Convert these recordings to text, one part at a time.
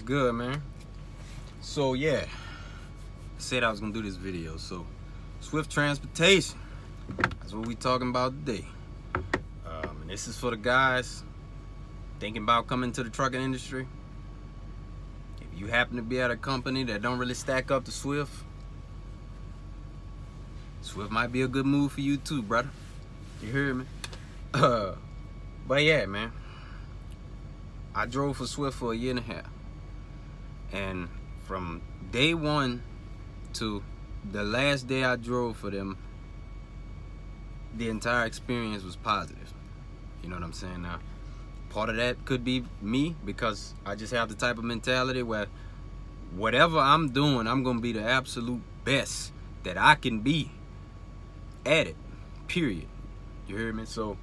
Good, man. So yeah, I said I was gonna do this video. So Swift transportation, that's what we talking about today. And this is for the guys thinking about coming to the trucking industry. If you happen to be at a company that don't really stack up to Swift, Swift might be a good move for you too, brother. You hear me? But yeah, man, I drove for Swift for 1.5 years. And from day one to the last day I drove for them, the entire experience was positive. You know what I'm saying? Now, part of that could be me, because I just have the type of mentality where whatever I'm doing, I'm gonna be the absolute best that I can be at it, period. You hear me? So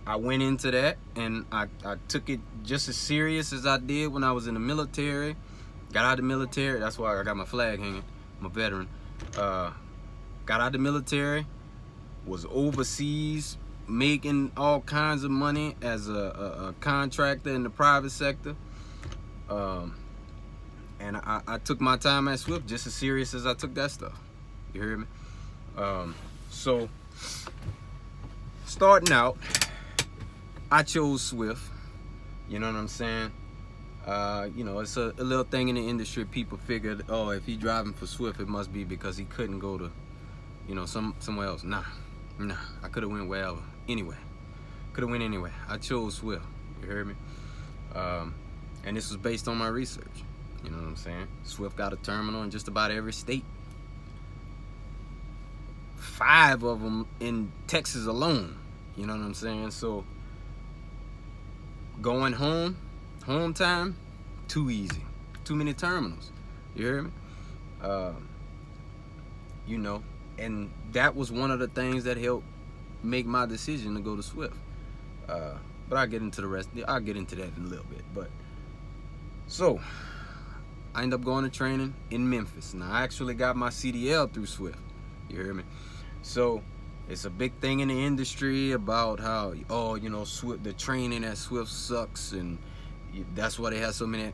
I went into that, and I took it just as serious as I did when I was in the military. Got out of the military, that's why I got my flag hanging, I'm a veteran. Got out of the military, was overseas, making all kinds of money as a contractor in the private sector. And I took my time at Swift just as serious as I took that stuff. You hear me? So, starting out, I chose Swift. You know what I'm saying? You know, it's a little thing in the industry. People figured, oh, if he driving for Swift, it must be because he couldn't go to, you know, somewhere else. Nah, I could have went wherever, anyway. Could have went anywhere. I chose Swift. You heard me? And this was based on my research. You know what I'm saying? Swift got a terminal in just about every state. 5 of them in Texas alone. You know what I'm saying? So going home time, too easy. Too many terminals. You hear me? You know, and that was one of the things that helped make my decision to go to Swift. But I'll get into the rest. I'll get into that in a little bit. But so I ended up going to training in Memphis. Now I actually got my CDL through Swift. You hear me? So it's a big thing in the industry about how, oh, you know, Swift, the training at Swift sucks, and that's why they have so many.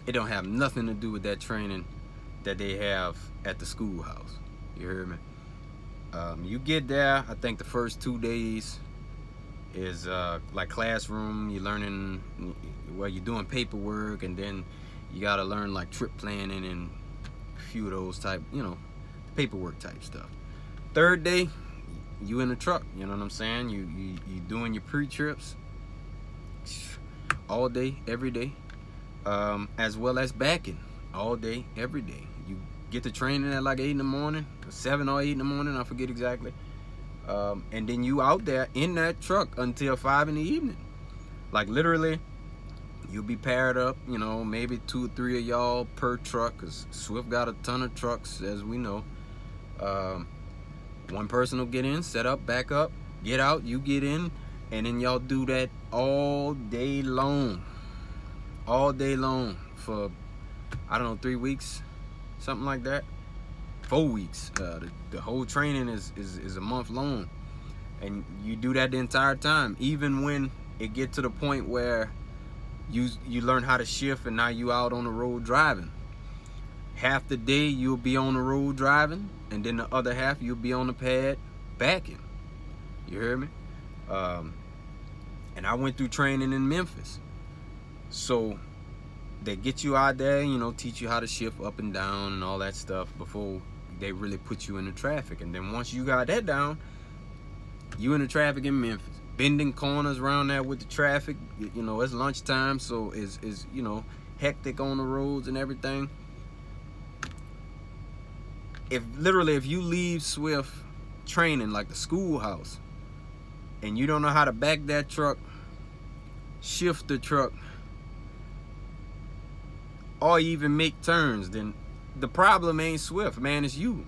It don't have nothing to do with that training that they have at the schoolhouse. You hear me? You get there, I think the first 2 days is like classroom. You're learning, well, you're doing paperwork, and then you gotta learn like trip planning and a few of those type, you know, paperwork type stuff. 3rd day, you in the truck. You know what I'm saying? You doing your pre-trips all day, every day, as well as backing all day, every day. You get to training at like 8 in the morning, 7 or 8 in the morning, I forget exactly. And then you out there in that truck until 5 in the evening. Like literally, you'll be paired up, you know, maybe 2 or 3 of y'all per truck, because Swift got a ton of trucks, as we know. One person will get in, set up, back up, get out, you get in, and then y'all do that all day long. All day long for, I don't know, 3 weeks, something like that. 4 weeks. The whole training is a month long. And you do that the entire time. Even when it get to the point where you learn how to shift and now you out on the road driving. Half the day you'll be on the road driving, and then the other half you'll be on the pad backing. You hear me? And I went through training in Memphis. So they get you out there, you know, teach you how to shift up and down and all that stuff before they really put you in the traffic. And then once you got that down, you in the traffic in Memphis, bending corners around there with the traffic. You know, it's lunchtime, so it's you know, hectic on the roads and everything. If you leave Swift training like the schoolhouse, and you don't know how to back that truck, shift the truck, or even make turns, then the problem ain't Swift, man, it's you.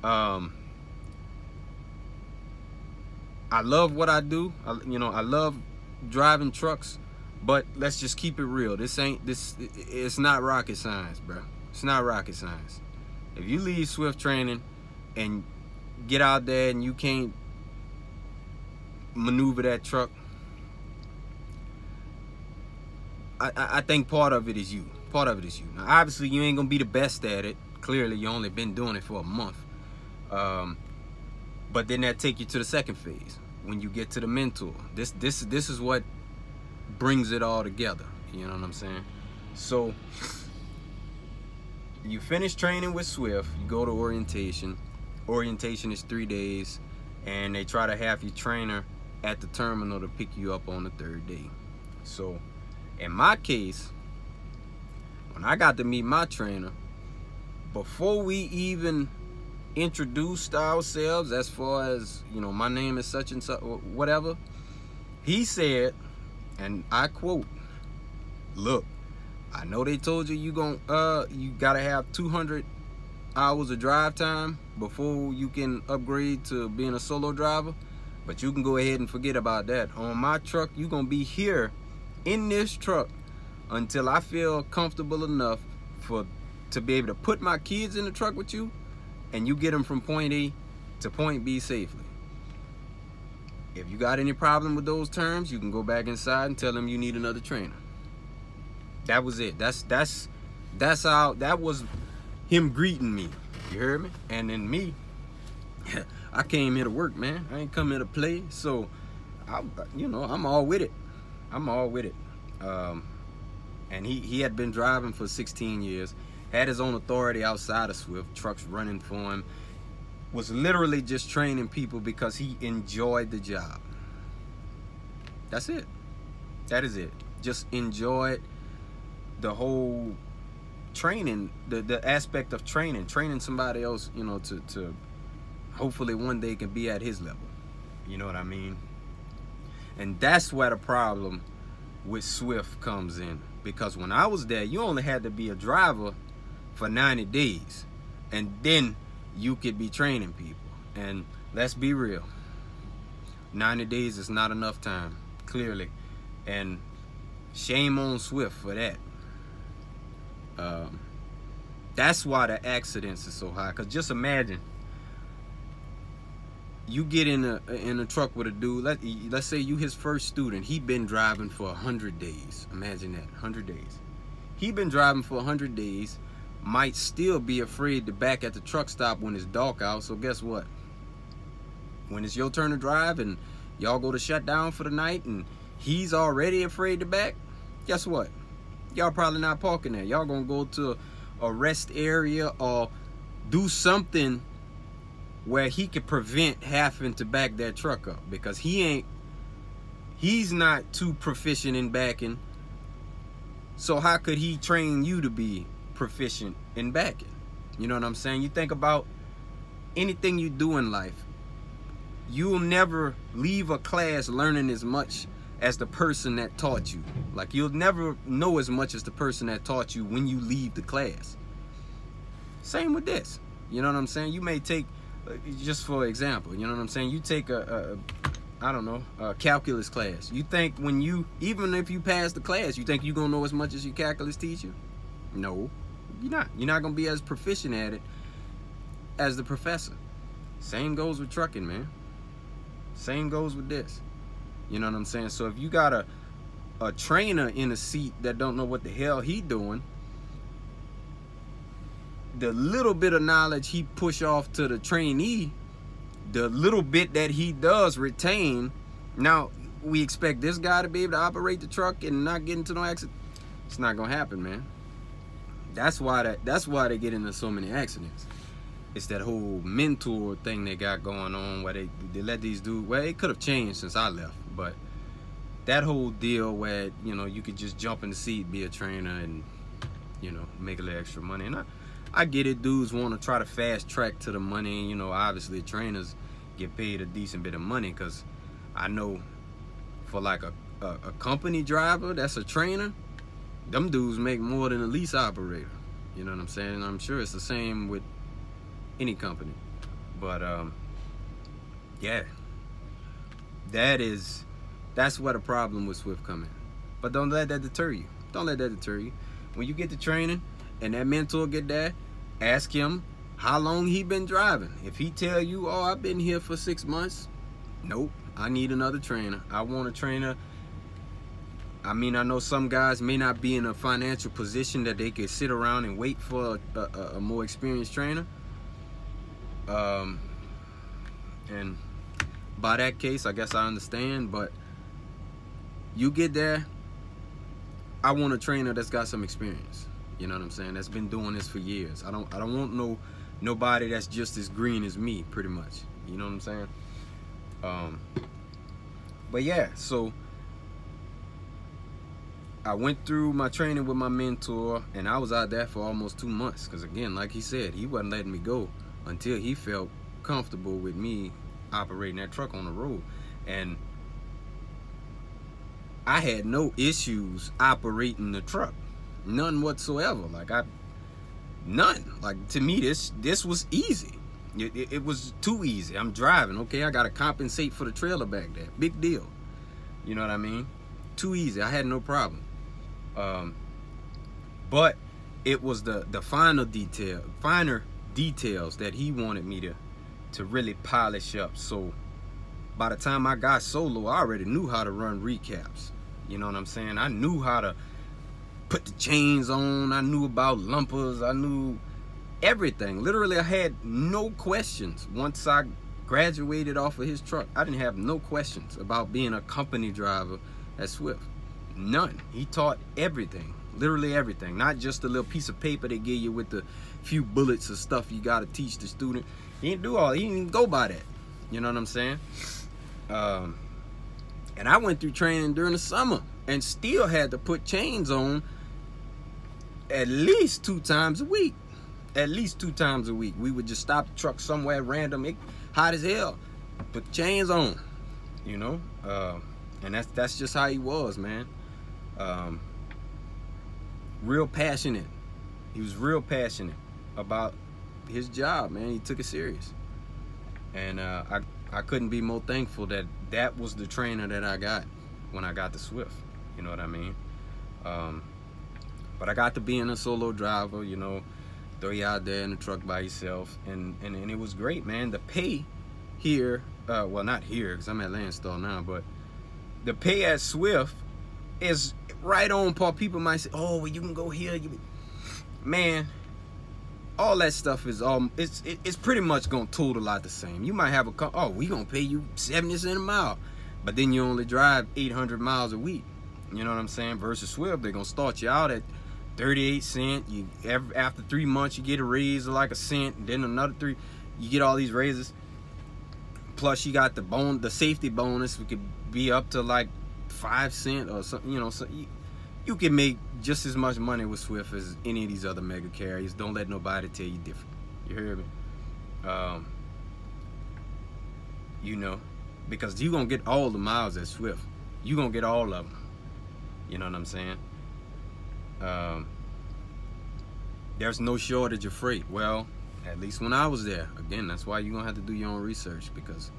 I love what I do. You know, I love driving trucks, but let's just keep it real. It's not rocket science, bro. It's not rocket science. If you leave Swift training and get out there and you can't maneuver that truck, I think part of it is you. Part of it is you. Now, obviously, you ain't gonna be the best at it. Clearly, you only been doing it for a month. But then that take you to the second phase when you get to the mentor. This is what brings it all together. You know what I'm saying? So you finish training with Swift, you go to orientation. Orientation is 3 days, and they try to have your trainer at the terminal to pick you up on the 3rd day. So in my case, when I got to meet my trainer, before we even introduced ourselves, as far as, you know, my name is such and such, whatever, he said, and I quote, "Look, I know they told you you gotta have 200 hours of drive time before you can upgrade to being a solo driver, but you can go ahead and forget about that. On my truck, you're gonna be here in this truck until I feel comfortable enough to be able to put my kids in the truck with you, and you get them from point A to point B safely. If you got any problem with those terms, you can go back inside and tell them you need another trainer." That was it. That's how, that was him greeting me. You heard me? And then me, I came here to work, man. I ain't come here to play. So, I'm all with it. I'm all with it. And he had been driving for 16 years, had his own authority outside of Swift, trucks running for him, was literally just training people because he enjoyed the job. That's it. That is it. Just enjoyed the whole training, the aspect of training somebody else, you know, to hopefully one day can be at his level. You know what I mean? And that's where the problem with Swift comes in. Because when I was there, you only had to be a driver for 90 days. And then you could be training people. And let's be real. 90 days is not enough time, clearly. And shame on Swift for that. That's why the accidents are so high. Because just imagine, you get in a truck with a dude, let's say you his first student, he been driving for 100 days. Imagine that, 100 days. He been driving for 100 days, might still be afraid to back at the truck stop when it's dark out. So guess what? When it's your turn to drive and y'all go to shut down for the night and he's already afraid to back, guess what? Y'all probably not parking there. Y'all gonna go to a rest area or do something where he could prevent having to back that truck up, because he's not too proficient in backing. So how could he train you to be proficient in backing? You know what I'm saying? You think about anything you do in life, you'll never leave a class learning as much as the person that taught you. Like, you'll never know as much as the person that taught you when you leave the class. Same with this. You know what I'm saying? You may take, just for example, you know what I'm saying? You take a calculus class. You think even if you pass the class, you think you're gonna know as much as your calculus teacher? No, you're not. You're not gonna be as proficient at it as the professor. Same goes with trucking, man. Same goes with this. You know what I'm saying? So if you got a trainer in a seat that don't know what the hell he doing, the little bit of knowledge he push off to the trainee, the little bit that he does retain, now we expect this guy to be able to operate the truck and not get into no accident. It's not gonna happen, man. That's why they get into so many accidents. It's that whole mentor thing they got going on, where they let these dudes, well, it could have changed since I left, but that whole deal where, you know, you could just jump in the seat, be a trainer, and, you know, make a little extra money. And I get it, dudes want to try to fast track to the money. You know, obviously trainers get paid a decent bit of money, because I know for like a company driver that's a trainer, them dudes make more than a lease operator. You know what I'm saying? And I'm sure it's the same with any company. But yeah, that's where the problem with Swift come in. But don't let that deter you. Don't let that deter you. When you get to training and that mentor get there, ask him how long he been driving. If he tell you, oh, I've been here for 6 months, nope, I need another trainer. I want a trainer I mean, I know some guys may not be in a financial position that they could sit around and wait for a more experienced trainer. And by that case, I guess I understand, but you get there, I want a trainer that's got some experience. You know what I'm saying? That's been doing this for years. I don't want nobody that's just as green as me, pretty much. You know what I'm saying? But yeah, so I went through my training with my mentor, and I was out there for almost 2 months. Because again, like he said, he wasn't letting me go until he felt comfortable with me operating that truck on the road. And I had no issues operating the truck, none whatsoever. Like none. Like, to me, this was easy. It was too easy. I'm driving, okay, I gotta compensate for the trailer back there. Big deal. You know what I mean? Too easy. I had no problem. But it was the finer details that he wanted me to really polish up. So by the time I got solo, I already knew how to run recaps. You know what I'm saying? I knew how to put the chains on. I knew about lumpers. I knew everything. Literally, I had no questions. Once I graduated off of his truck, I didn't have no questions about being a company driver at Swift. None. He taught everything. Literally everything. Not just a little piece of paper they give you with the few bullets of stuff you got to teach the student. He didn't do all. He didn't even go by that. You know what I'm saying? And I went through training during the summer and still had to put chains on at least 2 times a week. At least 2 times a week. We would just stop the truck somewhere random, hot as hell, put the chains on, you know. And that's just how he was, man. Real passionate. He was real passionate about his job, man. He took it serious. And I couldn't be more thankful that was the trainer that I got when I got to Swift. You know what I mean? But I got to being a solo driver, you know, throw you out there in the truck by yourself, and it was great, man. The pay here, well, not here because I'm at Landstar now, but the pay at Swift is right on par. People might say, oh, well, you can go here. Man, all that stuff is it's pretty much gonna total out the same. You might have we gonna pay you 70 cents a mile, but then you only drive 800 miles a week. You know what I'm saying? Versus Swift, they're gonna start you out at 38 cents. After 3 months, you get a raise of like a cent, and then another 3. You get all these raises. Plus, you got the safety bonus. We could be up to like 5 cents or something. You know, so you can make just as much money with Swift as any of these other mega carriers. Don't let nobody tell you different. You hear me? You know, because you gonna get all the miles at Swift. You gonna get all of them. You know what I'm saying? There's no shortage of freight. Well, at least when I was there. Again, that's why you're gonna have to do your own research, because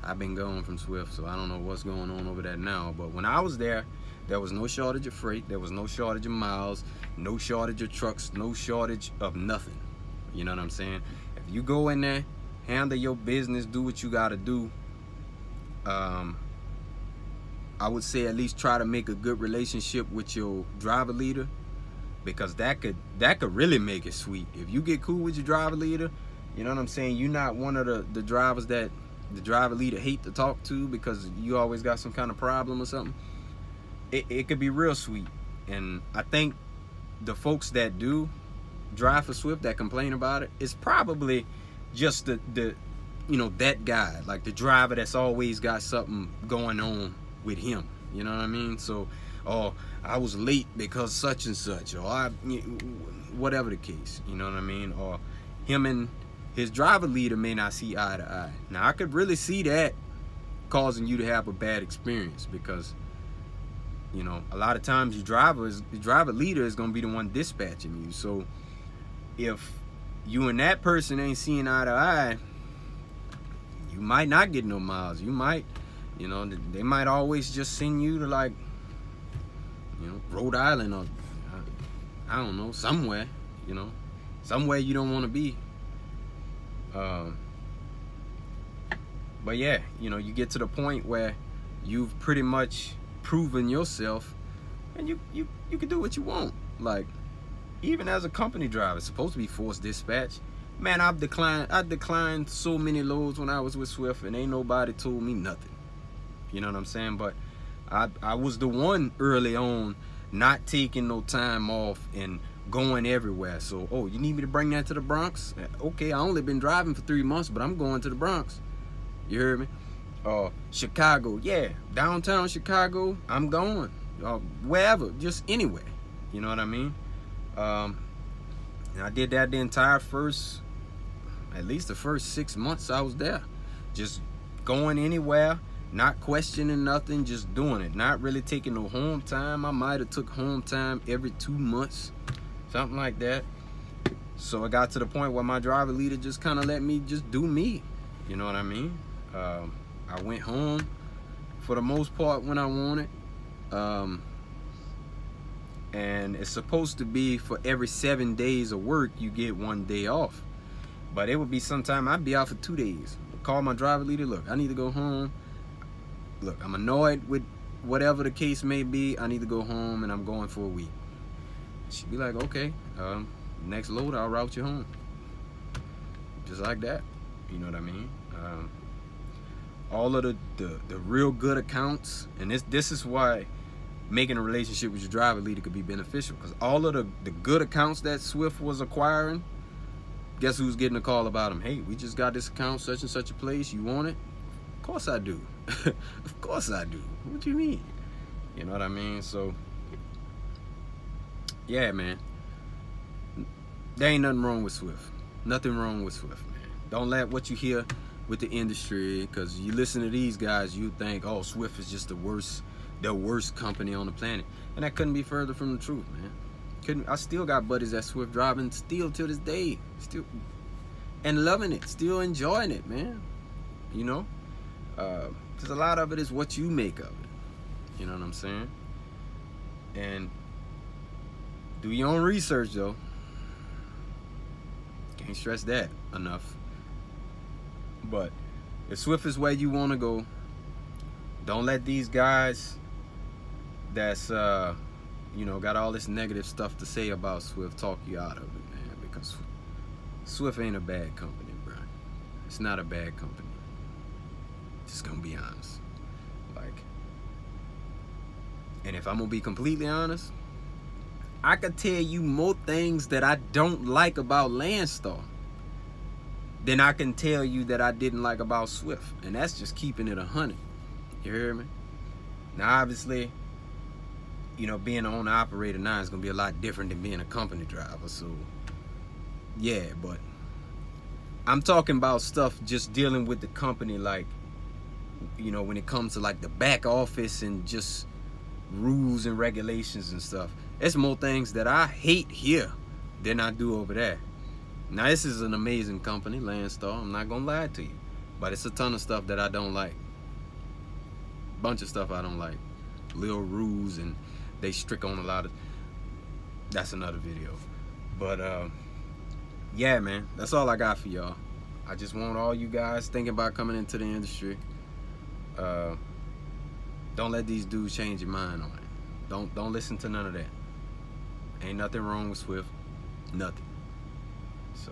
I've been going from Swift, so I don't know what's going on over there now. But when I was there was no shortage of freight. There was no shortage of miles, no shortage of trucks, no shortage of nothing. You know what I'm saying? If you go in there, handle your business, do what you gotta do, I would say at least try to make a good relationship with your driver leader, because that could really make it sweet. If you get cool with your driver leader, you know what I'm saying, you're not one of the drivers that the driver leader hate to talk to because you always got some kind of problem or something. It could be real sweet. And I think the folks that do drive for Swift that complain about it, it's probably just the you know, that guy, like the driver that's always got something going on with him. You know what I mean? So, or I was late because such and such, or whatever the case. You know what I mean? Or him and his driver leader may not see eye to eye. Now, I could really see that causing you to have a bad experience, because, you know, a lot of times your driver leader is going to be the one dispatching you. So if you and that person ain't seeing eye to eye, you might not get no miles. You might, you know, they might always just send you to, like, you know, Rhode Island, or I don't know, somewhere, you know, somewhere you don't want to be. But yeah, you know, you get to the point where you've pretty much proven yourself and you can do what you want. Like, even as a company driver, it's supposed to be forced dispatch. Man, I declined so many loads when I was with Swift, and ain't nobody told me nothing. You know what I'm saying? But I was the one early on not taking no time off and going everywhere. So, oh, you need me to bring that to the Bronx? Okay, I only been driving for 3 months, but I'm going to the Bronx. You heard me? Chicago, yeah, downtown Chicago, I'm going. Wherever, just anywhere. You know what I mean? And I did that the entire at least the first 6 months I was there. Just going anywhere, not questioning nothing, just doing it. Not really taking no home time. I might have took home time every 2 months, something like that. So it got to the point where my driver leader just kind of let me just do me. You know what I mean? I went home for the most part when I wanted. And it's supposed to be for every 7 days of work, you get 1 day off. But it would be sometime I'd be out for 2 days. Call my driver leader, look, I need to go home. Look, I'm annoyed with whatever the case may be. I need to go home and I'm going for a week. She'd be like, okay, next load, I'll route you home. Just like that. You know what I mean? All of the real good accounts, and this is why making a relationship with your driver leader could be beneficial, because all of the good accounts that Swift was acquiring, guess who's getting a call about them? Hey, we just got this account, such and such a place. You want it? Of course I do. Of course I do. What do you mean? You know what I mean? So, yeah, man. There ain't nothing wrong with Swift. Nothing wrong with Swift, man. Don't let what you hear with the industry, because you listen to these guys, you think, oh, Swift is just the worst company on the planet. And that couldn't be further from the truth, man. I still got buddies at Swift driving still to this day, still, and loving it, still enjoying it, man. You know, because a lot of it is what you make of it. You know what I'm saying? And do your own research, though. Can't stress that enough. But if Swift is where you want to go, don't let these guys that's you know, got all this negative stuff to say about Swift talk you out of it, man. Because Swift ain't a bad company, bro. It's not a bad company. Just gonna be honest. Like, and if I'm gonna be completely honest, I could tell you more things that I don't like about Landstar than I can tell you that I didn't like about Swift. And that's just keeping it 100. You hear me? Now, obviously, you know, being an owner-operator now is going to be a lot different than being a company driver. So, yeah, but I'm talking about stuff just dealing with the company, like, you know, when it comes to, like, the back office and just rules and regulations and stuff. There's more things that I hate here than I do over there. Now, this is an amazing company, Landstar. I'm not going to lie to you. But it's a ton of stuff that I don't like. Bunch of stuff I don't like. Little rules, and they strict on a lot of... That's another video. But, yeah, man. That's all I got for y'all. I just want all you guys thinking about coming into the industry. Don't let these dudes change your mind on it. Don't listen to none of that. Ain't nothing wrong with Swift. Nothing. So,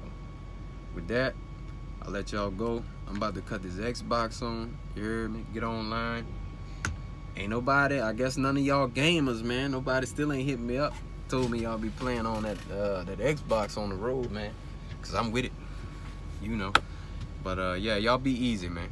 with that, I'll let y'all go. I'm about to cut this Xbox on. You heard me? Get online. Ain't nobody, I guess none of y'all gamers, man. Nobody still ain't hit me up. Told me y'all be playing on that Xbox on the road, man. Because I'm with it. You know. But, yeah, y'all be easy, man.